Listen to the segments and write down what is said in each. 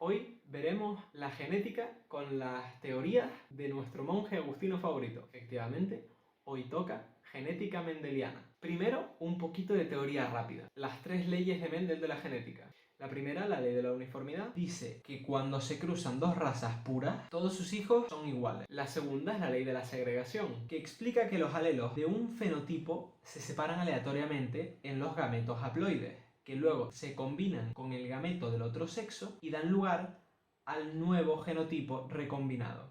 Hoy veremos la genética con las teorías de nuestro monje agustino favorito. Efectivamente, hoy toca genética mendeliana. Primero, un poquito de teoría rápida. Las 3 leyes de Mendel de la genética. La primera, la ley de la uniformidad, dice que cuando se cruzan 2 razas puras, todos sus hijos son iguales. La segunda es la ley de la segregación, que explica que los alelos de un fenotipo se separan aleatoriamente en los gametos haploides, que luego se combinan con el gameto del otro sexo y dan lugar al nuevo genotipo recombinado.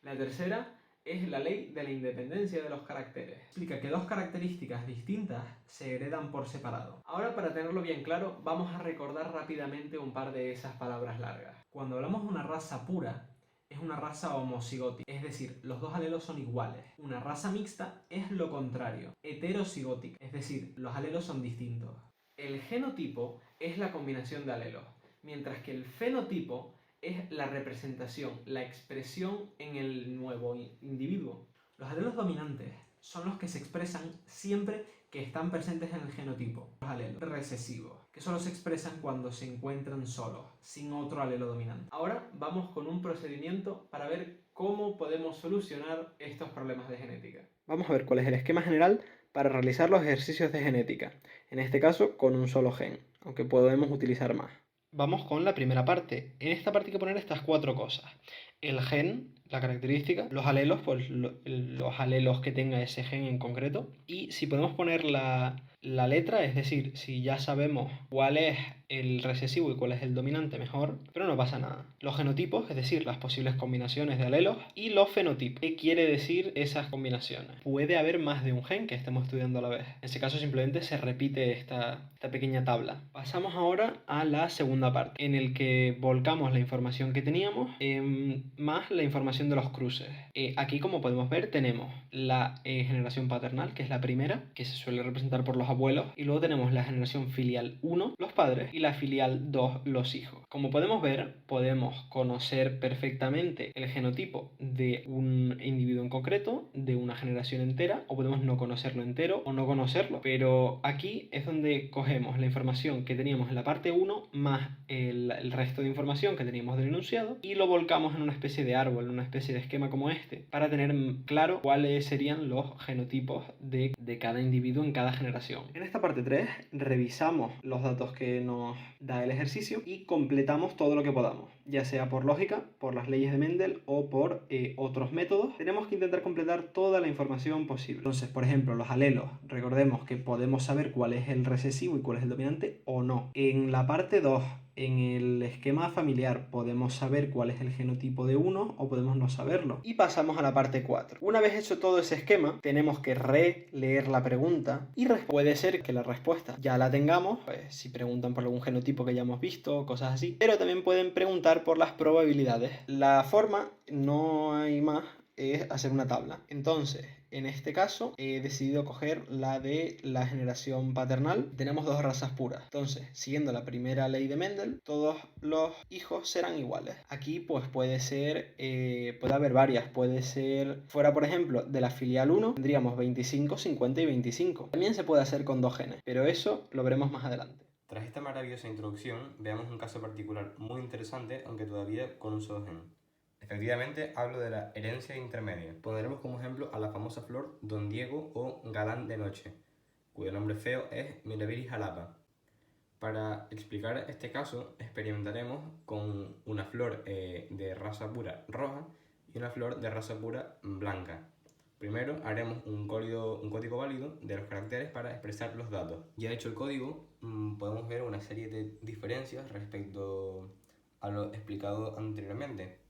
La tercera es la ley de la independencia de los caracteres. Explica que 2 características distintas se heredan por separado. Ahora, para tenerlo bien claro, vamos a recordar rápidamente un par de esas palabras largas. Cuando hablamos de una raza pura, es una raza homocigótica, es decir, los 2 alelos son iguales. Una raza mixta es lo contrario, heterocigótica, es decir, los alelos son distintos. El genotipo es la combinación de alelos, mientras que el fenotipo es la representación, la expresión en el nuevo individuo. Los alelos dominantes son los que se expresan siempre que están presentes en el genotipo. Los alelos recesivos, que solo se expresan cuando se encuentran solos, sin otro alelo dominante. Ahora vamos con un procedimiento para ver cómo podemos solucionar estos problemas de genética. Vamos a ver cuál es el esquema general para realizar los ejercicios de genética, en este caso con un solo gen, aunque podemos utilizar más. Vamos con la primera parte. En esta parte hay que poner estas 4 cosas. El gen, la característica, los alelos, pues los alelos que tenga ese gen en concreto. Y si podemos poner la letra, es decir, si ya sabemos cuál es el recesivo y cuál es el dominante, mejor, pero no pasa nada. Los genotipos, es decir, las posibles combinaciones de alelos, y los fenotipos. ¿Qué quiere decir esas combinaciones? Puede haber más de un gen que estemos estudiando a la vez. En ese caso simplemente se repite esta pequeña tabla. Pasamos ahora a la segunda parte, en el que volcamos la información que teníamos más la información de los cruces. Aquí, como podemos ver, tenemos la generación paternal, que es la primera, que se suele representar por los abuelos, y luego tenemos la generación filial 1, los padres, y la filial 2, los hijos. Como podemos ver, podemos conocer perfectamente el genotipo de un individuo en concreto, de una generación entera, o podemos no conocerlo entero o no conocerlo, pero aquí es donde cogemos la información que teníamos en la parte 1 más el resto de información que teníamos del enunciado y lo volcamos en una especie de árbol, en una especie de esquema como este, para tener claro cuáles serían los genotipos de cada individuo en cada generación. En esta parte 3 revisamos los datos que nos da el ejercicio y completamos todo lo que podamos, ya sea por lógica, por las leyes de Mendel o por otros métodos. Tenemos que intentar completar toda la información posible. Entonces, por ejemplo, los alelos, recordemos que podemos saber cuál es el recesivo y cuál es el dominante o no. En la parte 2, en el esquema familiar, podemos saber cuál es el genotipo de uno o podemos no saberlo. Y pasamos a la parte 4. Una vez hecho todo ese esquema, tenemos que releer la pregunta y puede ser que la respuesta ya la tengamos, pues si preguntan por algún genotipo que ya hemos visto, cosas así, pero también pueden preguntar por las probabilidades. La forma, no hay más, es hacer una tabla. Entonces, en este caso, he decidido coger la de la generación paternal. Tenemos 2 razas puras. Entonces, siguiendo la primera ley de Mendel, todos los hijos serán iguales. Aquí, pues puede ser, puede haber varias. Puede ser, fuera por ejemplo, de la filial 1, tendríamos 25, 50 y 25. También se puede hacer con 2 genes, pero eso lo veremos más adelante. Tras esta maravillosa introducción, veamos un caso particular muy interesante, aunque todavía con un solo gen. Efectivamente, hablo de la herencia intermedia. Pondremos como ejemplo a la famosa flor Don Diego o Galán de Noche, cuyo nombre feo es Mirabilis jalapa. Para explicar este caso, experimentaremos con una flor de raza pura roja y una flor de raza pura blanca. Primero haremos un código válido de los caracteres para expresar los datos. Ya hecho el código, podemos ver una serie de diferencias respecto a lo explicado anteriormente.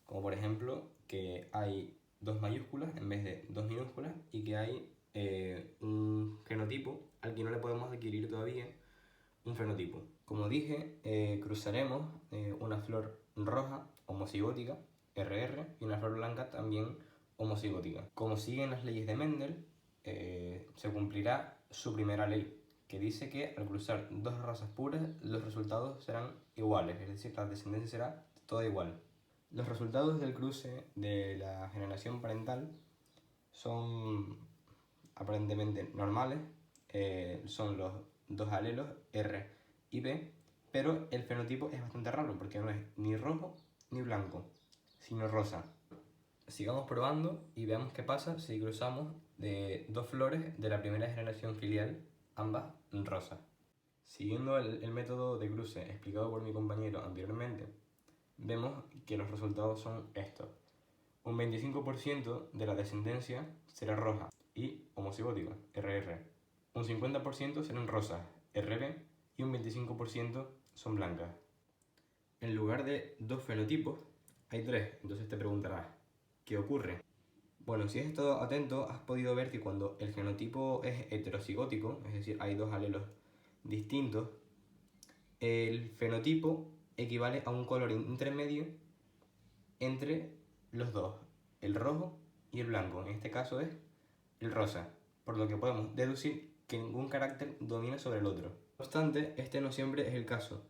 Como por ejemplo que hay 2 mayúsculas en vez de 2 minúsculas y que hay un genotipo al que no le podemos adquirir todavía un fenotipo. Como dije, cruzaremos una flor roja homocigótica, RR, y una flor blanca también homocigótica. Como siguen las leyes de Mendel, se cumplirá su primera ley, que dice que al cruzar 2 razas puras, los resultados serán iguales, es decir, la descendencia será toda igual. Los resultados del cruce de la generación parental son aparentemente normales, son los 2 alelos R y B, pero el fenotipo es bastante raro porque no es ni rojo ni blanco, sino rosa. Sigamos probando y veamos qué pasa si cruzamos de dos flores de la primera generación filial, ambas rosas. Siguiendo el método de cruce explicado por mi compañero anteriormente, vemos que los resultados son estos. Un 25% de la descendencia será roja y homocigótica, RR. Un 50% serán rosas, RB, y un 25% son blancas. En lugar de dos fenotipos, hay tres, entonces te preguntarás, ¿qué ocurre? Bueno, si has estado atento, has podido ver que cuando el genotipo es heterocigótico, es decir, hay dos alelos distintos, el fenotipo equivale a un color intermedio entre los dos, el rojo y el blanco. En este caso es el rosa, por lo que podemos deducir que ningún carácter domina sobre el otro. No obstante, este no siempre es el caso,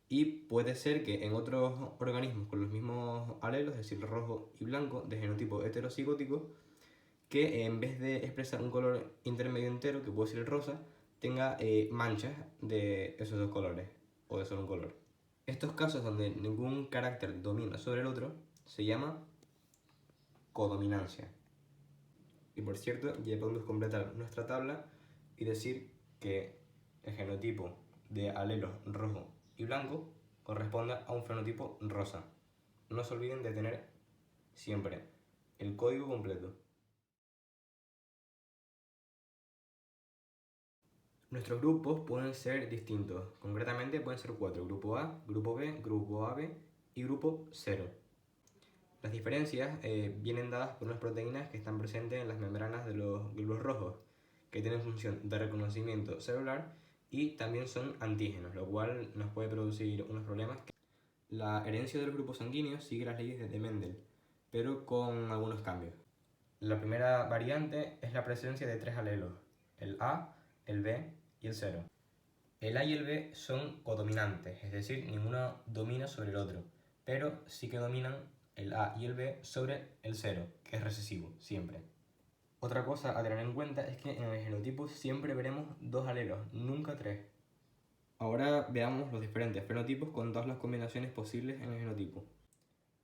y puede ser que en otros organismos con los mismos alelos, es decir, rojo y blanco, de genotipo heterocigótico, que en vez de expresar un color intermedio entero, que puede ser el rosa, tenga manchas de esos dos colores, o de solo un color. Estos casos donde ningún carácter domina sobre el otro se llama codominancia. Y por cierto, ya podemos completar nuestra tabla y decir que el genotipo de alelos rojo y blanco corresponde a un fenotipo rosa. No se olviden de tener siempre el código completo. Nuestros grupos pueden ser distintos, concretamente pueden ser 4, grupo A, grupo B, grupo AB y grupo 0. Las diferencias vienen dadas por unas proteínas que están presentes en las membranas de los glóbulos rojos, que tienen función de reconocimiento celular y también son antígenos, lo cual nos puede producir unos problemas. La herencia de los grupos sanguíneos sigue las leyes de Mendel, pero con algunos cambios. La primera variante es la presencia de 3 alelos, el A, el B y el 0. El A y el B son codominantes, es decir, ninguno domina sobre el otro, pero sí que dominan el A y el B sobre el 0, que es recesivo, siempre. Otra cosa a tener en cuenta es que en el genotipo siempre veremos 2 alelos, nunca 3. Ahora veamos los diferentes fenotipos con todas las combinaciones posibles en el genotipo.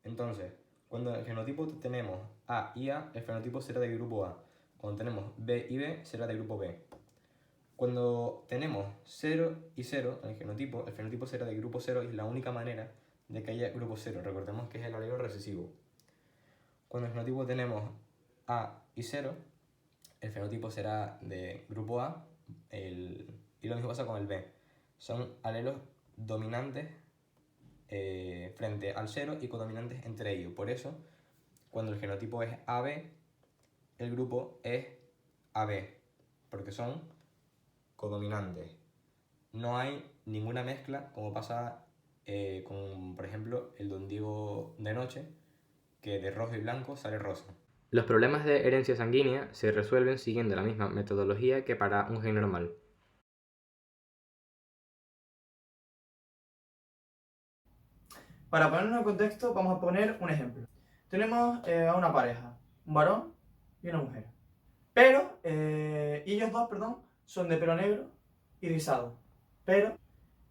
Entonces, cuando en el genotipo tenemos A y A, el fenotipo será del grupo A. Cuando tenemos B y B, será del grupo B. Cuando tenemos 0 y 0 en el fenotipo será del grupo 0 y es la única manera de que haya grupo 0. Recordemos que es el alelo recesivo. Cuando en el fenotipo tenemos A y 0, el fenotipo será de grupo A y lo mismo pasa con el B. Son alelos dominantes frente al 0 y codominantes entre ellos. Por eso, cuando el genotipo es AB, el grupo es AB, porque son codominantes. No hay ninguna mezcla como pasa con, por ejemplo, el Don Diego de noche, que de rojo y blanco sale rosa. Los problemas de herencia sanguínea se resuelven siguiendo la misma metodología que para un gen normal. Para ponernos en contexto, vamos a poner un ejemplo. Tenemos a una pareja, un varón y una mujer. Pero, ellos dos, son de pelo negro y rizado. Pero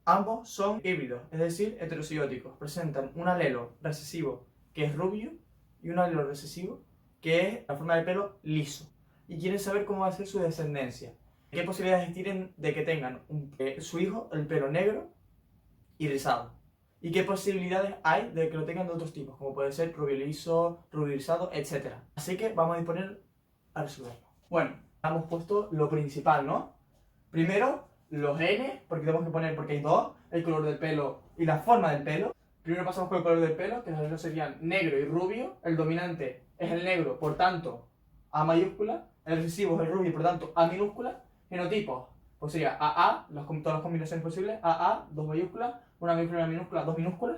ambos son híbridos, es decir, heterocigóticos. Presentan un alelo recesivo que es rubio y un alelo recesivo que es la forma del pelo liso. Y quieren saber cómo va a ser su descendencia. ¿Qué posibilidades tienen de que tengan su hijo el pelo negro y rizado? ¿Y qué posibilidades hay de que lo tengan de otros tipos? Como puede ser rubio liso, rubio rizado, etc. Así que vamos a disponer a resolverlo. Bueno, hemos puesto lo principal, ¿no? Primero, los genes, porque tenemos que poner, porque hay dos, el color del pelo y la forma del pelo. Primero pasamos por el color del pelo, que los serían negro y rubio. El dominante es el negro, por tanto, A mayúscula. El recesivo es el rubio, por tanto, A minúscula. Genotipos, pues sería AA, todas las combinaciones posibles, AA, 2 mayúsculas, una mayúscula y una minúscula, 2 minúsculas.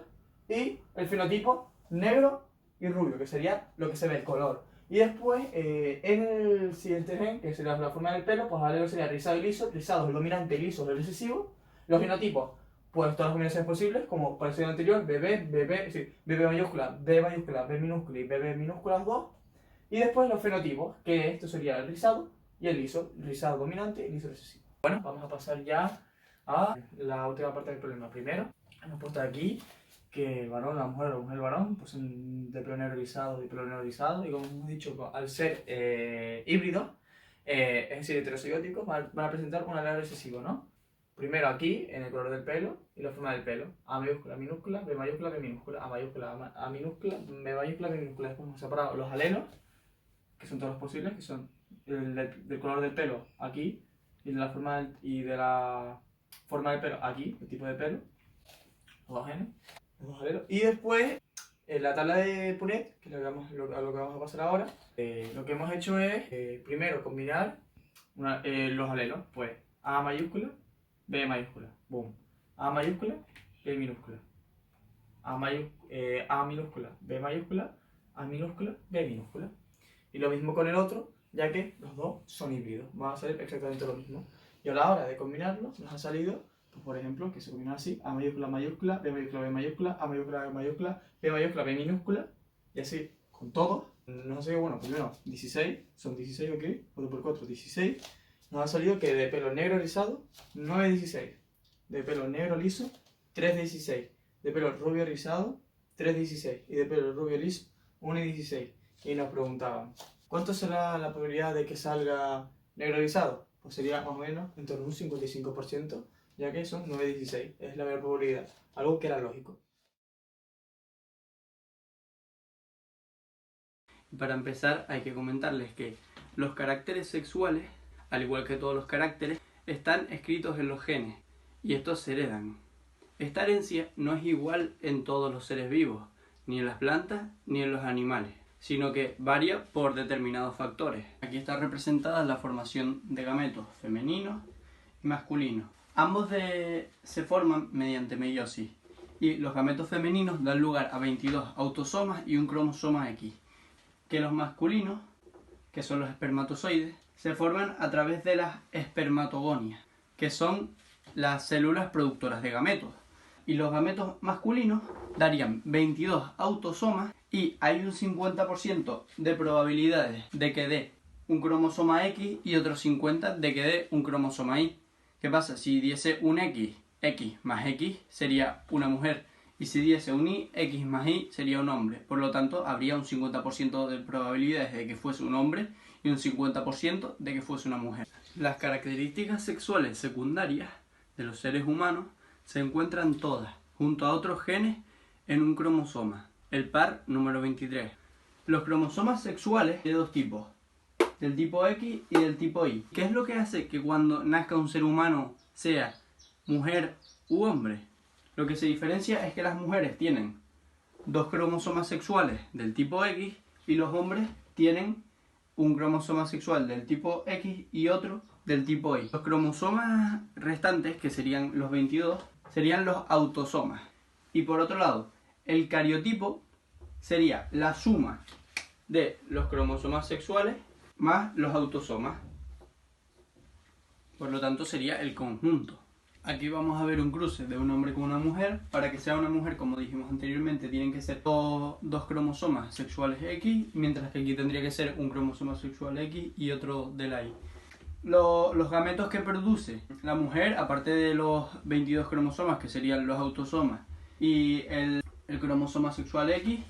Y el fenotipo negro y rubio, que sería lo que se ve, el color. Y después, en el siguiente gen, que sería la forma del pelo, pues alelo sería rizado y liso. Rizado es el dominante, liso es el recesivo. Los genotipos, pues todas las combinaciones posibles, como por el estudio anterior, es decir, BB mayúscula, B minúscula y BB minúscula 2. Y después los fenotipos, que esto sería el rizado y el liso, rizado dominante y liso recesivo. Bueno, vamos a pasar ya a la última parte del problema. Primero, hemos puesto aquí que el varón, la mujer, el varón, pues son de pelo negro rizado y pelo negro rizado, y como hemos dicho, al ser híbridos, es decir, heterozigóticos, van a presentar un alargado recesivo, ¿no? Primero aquí, en el color del pelo y la forma del pelo. A mayúscula, minúscula, B mayúscula, B minúscula, A mayúscula, A minúscula, B mayúscula, B minúscula. Después hemos separado los alelos, que son todos los posibles, que son del color del pelo aquí y de la forma del pelo aquí, el tipo de pelo, los dos genes, los dos alelos. Y después, en la tabla de Punnett, que es lo que vamos a pasar ahora, lo que hemos hecho es primero combinar los alelos, pues A mayúscula, B mayúscula, boom. A mayúscula, B minúscula. A minúscula, B mayúscula, A minúscula, B minúscula. Y lo mismo con el otro, ya que los dos son híbridos, van a ser exactamente lo mismo. Y a la hora de combinarlos, nos ha salido, pues, por ejemplo, que se combinan así: A mayúscula, mayúscula, B mayúscula, B mayúscula, A mayúscula, B mayúscula, B mayúscula, B minúscula, y así con todos. Nos ha salido, bueno, primero 16, son 16, ok, 4 por 4, 16. Nos ha salido que de pelo negro rizado, 9,16. De pelo negro liso, 3,16. De pelo rubio rizado, 3,16. Y de pelo rubio liso, 1,16. Y nos preguntaban, ¿cuánto será la probabilidad de que salga negro rizado? Pues sería más o menos en torno a un 55%, ya que son 9,16. Es la mayor probabilidad, algo que era lógico. Para empezar, hay que comentarles que los caracteres sexuales, al igual que todos los caracteres, están escritos en los genes y estos se heredan. Esta herencia no es igual en todos los seres vivos, ni en las plantas ni en los animales, sino que varía por determinados factores. Aquí está representada la formación de gametos femeninos y masculinos. Ambos se forman mediante meiosis, y los gametos femeninos dan lugar a 22 autosomas y un cromosoma X, que los masculinos, que son los espermatozoides, se forman a través de las espermatogonias, que son las células productoras de gametos. Y los gametos masculinos darían 22 autosomas y hay un 50% de probabilidades de que dé un cromosoma X y otro 50% de que dé un cromosoma Y. ¿Qué pasa? Si diese un X, X más X sería una mujer. Y si diese un Y, X más Y sería un hombre. Por lo tanto, habría un 50% de probabilidades de que fuese un hombre y un 50% de que fuese una mujer. Las características sexuales secundarias de los seres humanos se encuentran todas, junto a otros genes, en un cromosoma, el par número 23. Los cromosomas sexuales de dos tipos, del tipo X y del tipo Y. ¿Qué es lo que hace que cuando nazca un ser humano sea mujer u hombre? Lo que se diferencia es que las mujeres tienen dos cromosomas sexuales del tipo X y los hombres tienen un cromosoma sexual del tipo X y otro del tipo Y. Los cromosomas restantes, que serían los 22, serían los autosomas. Y por otro lado, el cariotipo sería la suma de los cromosomas sexuales más los autosomas. Por lo tanto, sería el conjunto. Aquí vamos a ver un cruce de un hombre con una mujer. Para que sea una mujer, como dijimos anteriormente, tienen que ser dos cromosomas sexuales X, mientras que aquí tendría que ser un cromosoma sexual X y otro de la Y. Los gametos que produce la mujer, aparte de los 22 cromosomas, que serían los autosomas, y el cromosoma sexual X,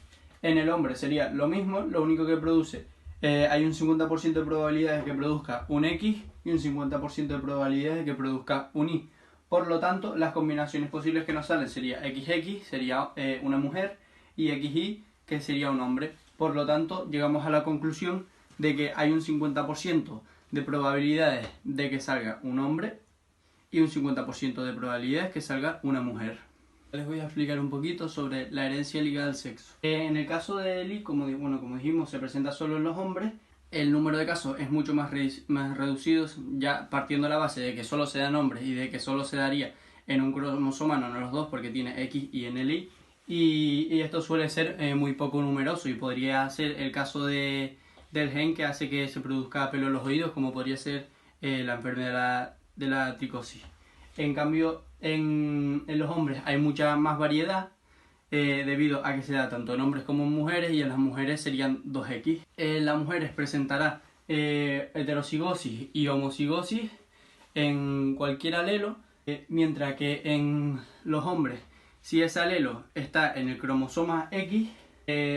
en el hombre sería lo mismo, lo único que produce, hay un 50% de probabilidades de que produzca un X y un 50% de probabilidades de que produzca un Y. Por lo tanto, las combinaciones posibles que nos salen sería XX, sería una mujer, y XY, que sería un hombre. Por lo tanto, llegamos a la conclusión de que hay un 50% de probabilidades de que salga un hombre y un 50% de probabilidades que salga una mujer. Les voy a explicar un poquito sobre la herencia ligada al sexo. En el caso de Eli, como dijimos, se presenta solo en los hombres. El número de casos es mucho más reducido, ya partiendo de la base de que solo se dan hombres y de que solo se daría en un cromosoma, no en los dos, porque tiene X y en el Y. Y esto suele ser muy poco numeroso y podría ser el caso del gen que hace que se produzca pelo en los oídos, como podría ser la enfermedad de la tricosis. En cambio, en los hombres hay mucha más variedad, debido a que se da tanto en hombres como en mujeres, y en las mujeres serían 2X. En las mujeres presentará heterocigosis y homocigosis en cualquier alelo, mientras que en los hombres Si ese alelo está en el cromosoma X,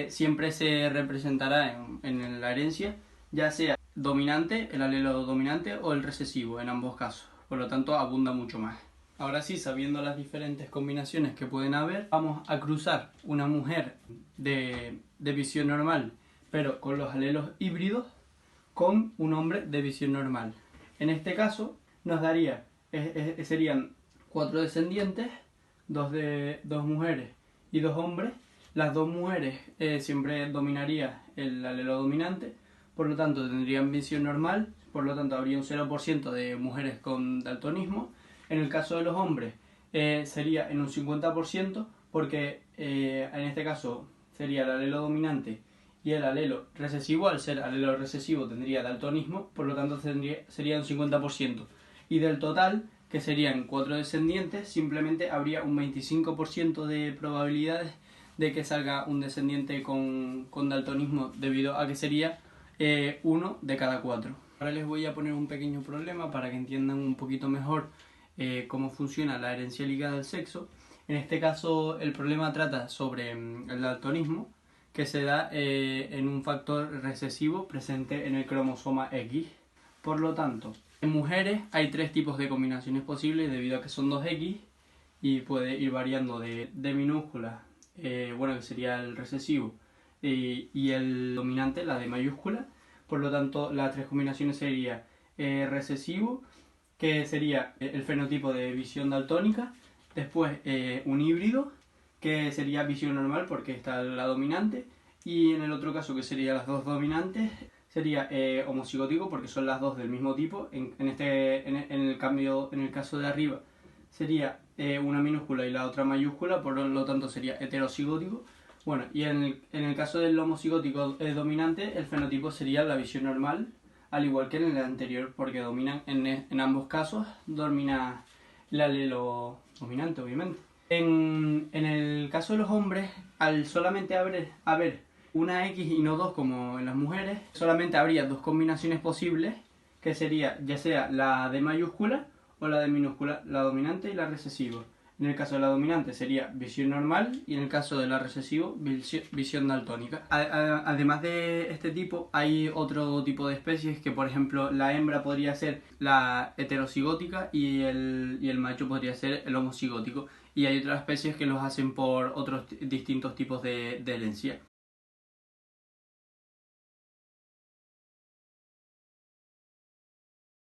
siempre se representará en la herencia, ya sea dominante, el alelo dominante o el recesivo, en ambos casos. Por lo tanto, abunda mucho más. Ahora sí, sabiendo las diferentes combinaciones que pueden haber, vamos a cruzar una mujer de visión normal, pero con los alelos híbridos, con un hombre de visión normal. En este caso, nos daría, serían 4 descendientes, dos mujeres y 2 hombres. Las 2 mujeres siempre dominaría el alelo dominante, por lo tanto tendrían visión normal, por lo tanto habría un 0% de mujeres con daltonismo. En el caso de los hombres sería en un 50%, porque en este caso sería el alelo dominante y el alelo recesivo. Al ser alelo recesivo tendría daltonismo, por lo tanto sería un 50%. Y del total, que serían 4 descendientes, simplemente habría un 25% de probabilidades de que salga un descendiente con daltonismo, debido a que sería 1 de cada 4. Ahora les voy a poner un pequeño problema para que entiendan un poquito mejor cómo funciona la herencia ligada al sexo. En este caso el problema trata sobre el daltonismo, que se da en un factor recesivo presente en el cromosoma X. Por lo tanto, en mujeres hay 3 tipos de combinaciones posibles, debido a que son 2X y puede ir variando de minúscula, que sería el recesivo, y el dominante, la de mayúscula. Por lo tanto, las 3 combinaciones sería recesivo, que sería el fenotipo de visión daltónica, después un híbrido, que sería visión normal porque está la dominante, y en el otro caso, que sería las 2 dominantes, sería homocigótico porque son las 2 del mismo tipo. En el caso de arriba sería una minúscula y la otra mayúscula, por lo tanto sería heterocigótico. Bueno, y en el caso del homocigótico dominante, el fenotipo sería la visión normal, al igual que en el anterior, porque dominan en ambos casos, domina el alelo dominante, obviamente. En el caso de los hombres, al solamente haber una X y no 2 como en las mujeres, solamente habría 2 combinaciones posibles, que sería ya sea la de mayúscula o la de minúscula, la dominante y la recesiva. En el caso de la dominante sería visión normal, y en el caso de la recesiva, visión daltónica. Además de este tipo, hay otro tipo de especies que, por ejemplo, la hembra podría ser la heterocigótica y el macho podría ser el homocigótico. Y hay otras especies que los hacen por otros distintos tipos de herencia.